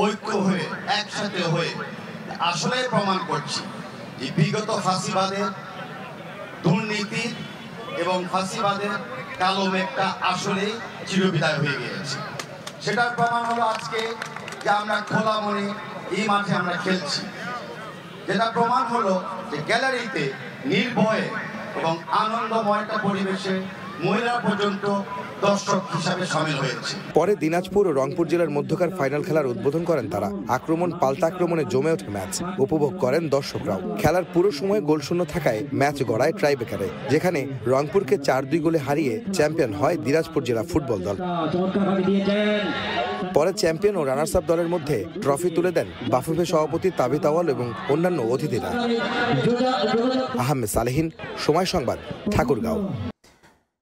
ঐক্য হয়ে একসাথে হয়ে আসলে প্রমাণ করছি যে বিগত ফাঁসিবাদের দুর্নীতি এবং ফাঁসিবাদের কালো মেঘটা আসলে চিরবিদায় হয়ে গিয়েছে। সেটার প্রমাণ হলো আজকে যে আমরা খোলা মনে এই মাঠে আমরা খেলছি, যেটা প্রমাণ হলো যে গ্যালারিতে নির্ভয়ে এবং আনন্দময় একটা পরিবেশে মহিলা পর্যন্ত দর্শক হিসাবে শামিল হয়েছে। পরে দিনাজপুর ও রংপুর জেলার মধ্যকার ফাইনাল খেলার উদ্বোধন করেন তারা। আক্রমণ পাল্টা আক্রমণে জমে ওঠে ম্যাচ, উপভোগ করেন দর্শকরাও। খেলার পুরো সময় গোলশূন্য থাকায় ম্যাচ গড়ায় ট্রাইবেকারে, যেখানে রংপুরকে 4-2 গোলে হারিয়ে চ্যাম্পিয়ন হয় দিনাজপুর জেলা ফুটবল দল। পরে চ্যাম্পিয়ন ও রানার্স আপ দলের মধ্যে ট্রফি তুলে দেন বাফুফে সভাপতি তাবিথ আউয়াল এবং অন্যান্য অতিথিরা। আহমেদ সালেহিন, সময় সংবাদ, ঠাকুরগাঁও।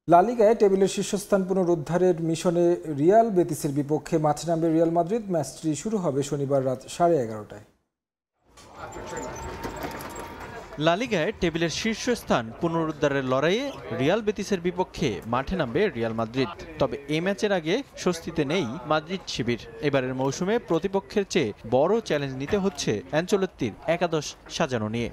লা লিগায় টেবিলের শীর্ষস্থান পুনরুদ্ধারের মিশনে রিয়াল বেতিসের বিপক্ষে মাঠে নামবে রিয়াল মাদ্রিদ। ম্যাচটি শুরু হবে শনিবার রাত 11:30টায়। লা লিগায় টেবিলের শীর্ষস্থান পুনরুদ্ধারের লড়াইয়ে রিয়াল বেতিসের বিপক্ষে মাঠে নামবে রিয়াল মাদ্রিদ। তবে এই ম্যাচের আগে স্বস্তিতে নেই মাদ্রিদ শিবির। এবারের মৌসুমে প্রতিপক্ষের চেয়ে বড় চ্যালেঞ্জ নিতে হচ্ছে অ্যানচেলত্তির একাদশ সাজানো নিয়ে।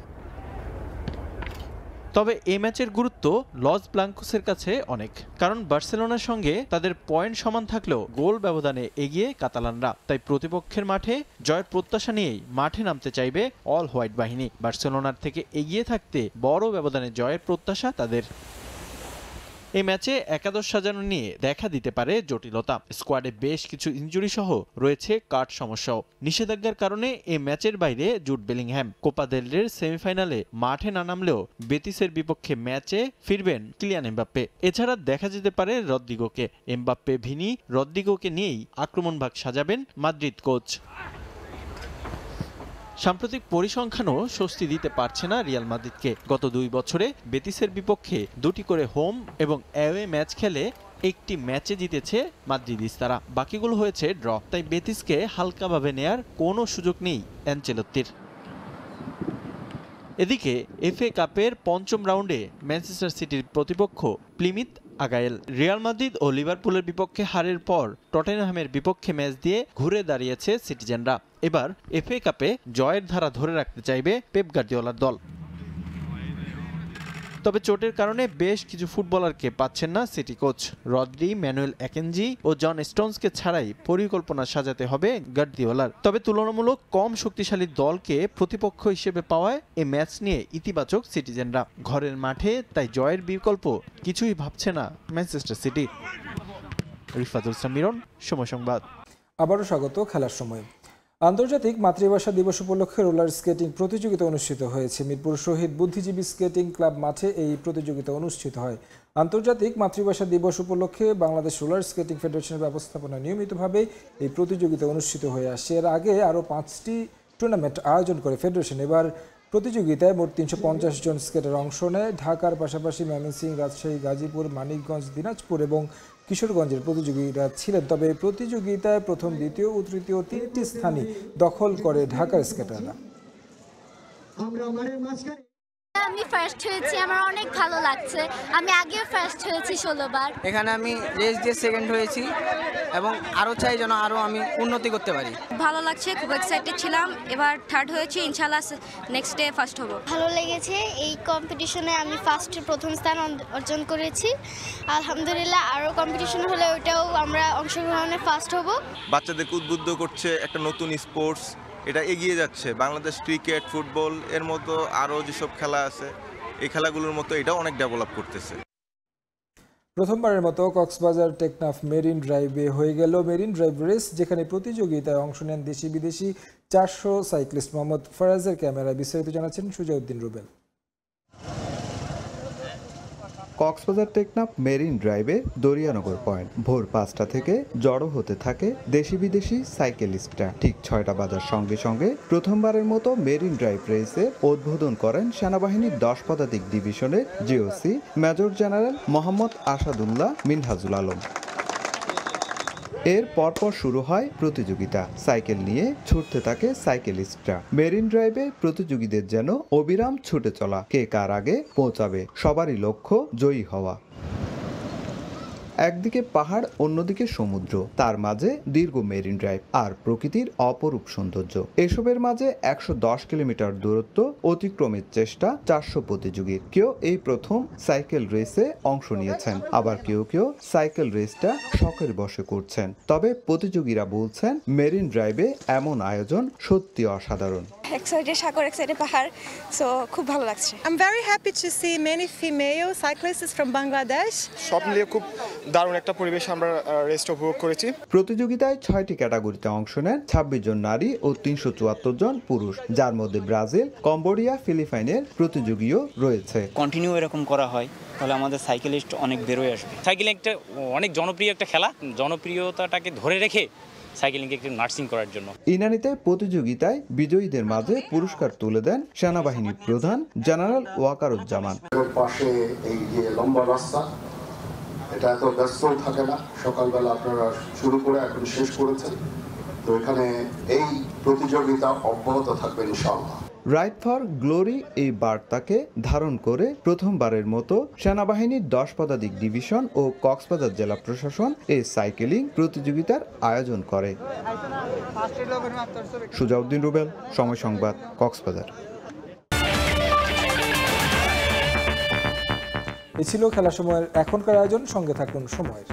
তবে এই ম্যাচের গুরুত্ব লস ব্লাঙ্কোসের কাছে অনেক, কারণ বার্সেলোনার সঙ্গে তাদের পয়েন্ট সমান থাকলেও গোল ব্যবধানে এগিয়ে কাতালানরা। তাই প্রতিপক্ষের মাঠে জয়ের প্রত্যাশা নিয়েই মাঠে নামতে চাইবে অল হোয়াইট বাহিনী। বার্সেলোনার থেকে এগিয়ে থাকতে বড় ব্যবধানে জয়ের প্রত্যাশা তাদের। এই ম্যাচে একাদশ সাজানো নিয়ে দেখা দিতে পারে জটিলতা। স্কোয়াডে বেশ কিছু ইনজুরি সহ রয়েছে কাট সমস্যাও। নিষেধাজ্ঞার কারণে এই ম্যাচের বাইরে জুড বেলিংহ্যাম। কোপা দেল রের সেমিফাইনালে মাঠে না নামলেও বেতিসের বিপক্ষে ম্যাচে ফিরবেন কিলিয়ান এমবাপ্পে। এছাড়া দেখা যেতে পারে রদ্রিগোকে। এমবাপ্পে, ভিনি, রদ্রিগোকে নিয়েই আক্রমণ ভাগ সাজাবেন মাদ্রিদ কোচ। সাম্প্রতিক পরিসংখ্যানও স্বস্তি দিতে পারছে না রিয়াল মাদ্রিদকে। গত 2 বছরে বেতিসের বিপক্ষে 2টি করে হোম এবং অ্যাওয়ে ম্যাচ খেলে একটি ম্যাচে জিতেছে মাদ্রিদিস্তারা, বাকিগুলো হয়েছে ড্র। তাই বেতিসকে হালকাভাবে নেয়ার কোনো সুযোগ নেই অ্যানচেলত্তির। এদিকে এফএ কাপের 5ম রাউন্ডে ম্যানচেস্টার সিটির প্রতিপক্ষ প্লিমিথ আগায়েল। রিয়াল মাদ্রিদ ও লিভারপুলের বিপক্ষে হারের পর টটেনহামের বিপক্ষে ম্যাচ দিয়ে ঘুরে দাঁড়িয়েছে সিটিজেনরা। এবার এফএ কাপে জয়ের ধারা ধরে রাখতে চাইবে পেপ গার্দিওলার দল। তবে চোটের কারণে বেশ কিছু ফুটবলারকে পাচ্ছেন না সিটি কোচ। রদ্রি, ম্যানুয়েল অ্যাকেনজি ও জন স্টোনসকে ছাড়াই পরিকল্পনা সাজাতে হবে গার্দিওলার। তবে তুলনামূলক কম শক্তিশালী দলকে প্রতিপক্ষ হিসেবে পাওয়ায় এই ম্যাচ নিয়ে ইতিবাচক সিটিজেনরা। ঘরের মাঠে তাই জয়ের বিকল্প কিছুই ভাবছে না ম্যানচেস্টার সিটি। রিফাতুল সামিরন, সময় সংবাদ। আবারও স্বাগত খেলার সময়। আন্তর্জাতিক মাতৃভাষা দিবস উপলক্ষে রোলার স্কেটিং প্রতিযোগিতা অনুষ্ঠিত হয়েছে। মিরপুর শহীদ বুদ্ধিজীবী স্কেটিং ক্লাব মাঠে এই প্রতিযোগিতা অনুষ্ঠিত হয়। আন্তর্জাতিক মাতৃভাষা দিবস উপলক্ষে বাংলাদেশ রোলার স্কেটিং ফেডারেশনের ব্যবস্থাপনা নিয়মিতভাবে এই প্রতিযোগিতা অনুষ্ঠিত হয়ে আসছে। এর আগে আরও 5টি টুর্নামেন্ট আয়োজন করে ফেডারেশন। এবার প্রতিযোগিতায় মোট 350 জন স্কেটার অংশ নেয়। ঢাকার পাশাপাশি ময়মনসিংহ, রাজশাহী, গাজীপুর, মানিকগঞ্জ, দিনাজপুর এবং কিশোরগঞ্জের প্রতিযোগীরা ছিলেন। তবে প্রতিযোগিতায় প্রথম, দ্বিতীয় ও তৃতীয় 3টি স্থানই দখল করে ঢাকার স্কেটাররা। আমি ফার্স্ট হয়েছি, আমার অনেক ভালো লাগছে। আমি আগেও ফার্স্ট হয়েছি 16 বার। এখানে আমি রেস দিয়ে সেকেন্ড হয়েছি এবং আরও চাই যেন আরও আমি উন্নতি করতে পারি। ভালো লাগছে, খুব এক্সাইটেড ছিলাম। এবার থার্ড হয়েছি, ইনশাআল্লাহ নেক্সট ডে ফার্স্ট হব। ভালো লেগেছে। এই কম্পিটিশনে আমি প্রথম স্থান অর্জন করেছি। আলহামদুলিল্লাহ, আরও কম্পিটিশন হলে ওইটাও আমরা অংশগ্রহণে ফার্স্ট হব। বাচ্চাদেরকে উদ্বুদ্ধ করছে একটা নতুন স্পোর্টস, এটা এগিয়ে যাচ্ছে। বাংলাদেশ ক্রিকেট, ফুটবল এর মতো আরও যেসব খেলা আছে এই খেলাগুলোর মতো এটাও অনেক ডেভেলপ করতেছে। প্রথমবারের মতো কক্সবাজার টেকনাফ মেরিন ড্রাইভে হয়ে গেল মেরিন ড্রাইভ রেস, যেখানে প্রতিযোগিতায় অংশ নেন দেশি বিদেশি 400 সাইক্লিস্ট। মোহাম্মদ ফরাজের ক্যামেরায় বিস্তারিত জানাচ্ছেন সুজাউদ্দিন রুবেল। কক্সবাজার টেকনাফ মেরিন ড্রাইভে দরিয়ানগর পয়েন্ট ভোর 5টা থেকে জড়ো হতে থাকে দেশি বিদেশি সাইকেলিস্টরা। ঠিক 6টা বাজার সঙ্গে সঙ্গে প্রথমবারের মতো মেরিন ড্রাইভ রেসে উদ্বোধন করেন সেনাবাহিনীর 10 পদাতিক ডিভিশনের GOC major general Mohammad Asadullah Minhajul Alam. এর পরপর শুরু হয় প্রতিযোগিতা। সাইকেল নিয়ে ছুটতে থাকে সাইকেলিস্টরা। মেরিন ড্রাইভে প্রতিযোগীদের যেন অবিরাম ছুটে চলা, কে কার আগে পৌঁছাবে, সবারই লক্ষ্য জয়ী হওয়া। একদিকে পাহাড়, অন্যদিকে সমুদ্র, তার মাঝে দীর্ঘ মেরিন ড্রাইভ আর প্রকৃতির অপরূপ সৌন্দর্য। এসবের মাঝে 110 কিলোমিটার দূরত্ব অতিক্রমের চেষ্টা 400 প্রতিযোগীর। কেউ এই প্রথম সাইকেল রেসে অংশ নিয়েছেন, আবার কেউ কেউ সাইকেল রেসটা শখের বশে করছেন। তবে প্রতিযোগীরা বলছেন মেরিন ড্রাইভে এমন আয়োজন সত্যি অসাধারণ। এক্সাইটেড সাগর, এক্সাইটেড পাহাড়, সো খুব ভালো লাগছে। I'm very happy to see many female cyclists from Bangladesh. সব মিলিয়ে খুব দারুণ একটা পরিবেশ আমরা রেস্ট উপভোগ করেছি। প্রতিযোগিতায় 6টি ক্যাটাগরিতে অংশ নেন 26 জন নারী ও 374 জন পুরুষ, যার মধ্যে ব্রাজিল, কম্বোডিয়া, ফিলিপাইনের প্রতিযোগীও রয়েছে। কন্টিনিউ এরকম করা হয় তাহলে আমাদের সাইকেলিস্ট অনেক বেরোয় আসবে। সাইকেলিং একটা অনেক জনপ্রিয় একটা খেলা, জনপ্রিয়তাটাকে ধরে রেখে সাইকেলিংকে একটু নার্সিং করার জন্য। ইনানিতে প্রতিযোগিতায় বিজয়ীদের মাঝে পুরস্কার তুলে দেন সেনাবাহিনী প্রধান জেনারেল ওয়াকারুজ্জামান। পাশে এই যে লম্বা রাস্তা, এটা এত ব্যস্ত থাকে না। সকালবেলা আপনারা শুরু করে এখন শেষ করেছেন, তো এখানে এই প্রতিযোগিতা অব্যাহত থাকবে ইনশাআল্লাহ। রাইট ফর গ্লোরি এই বার্তাকে ধারণ করে প্রথমবারের মতো সেনাবাহিনীর 10 পদাতিক ডিভিশন ও কক্সবাজার জেলা প্রশাসন এই সাইকেলিং প্রতিযোগিতার আয়োজন করে। সুজাউদ্দিন রুবেল, সময় সংবাদ, কক্সবাজার। এ ছিল খেলার সময়ের এখনকার আয়োজন। সঙ্গে থাকুন সময়ের।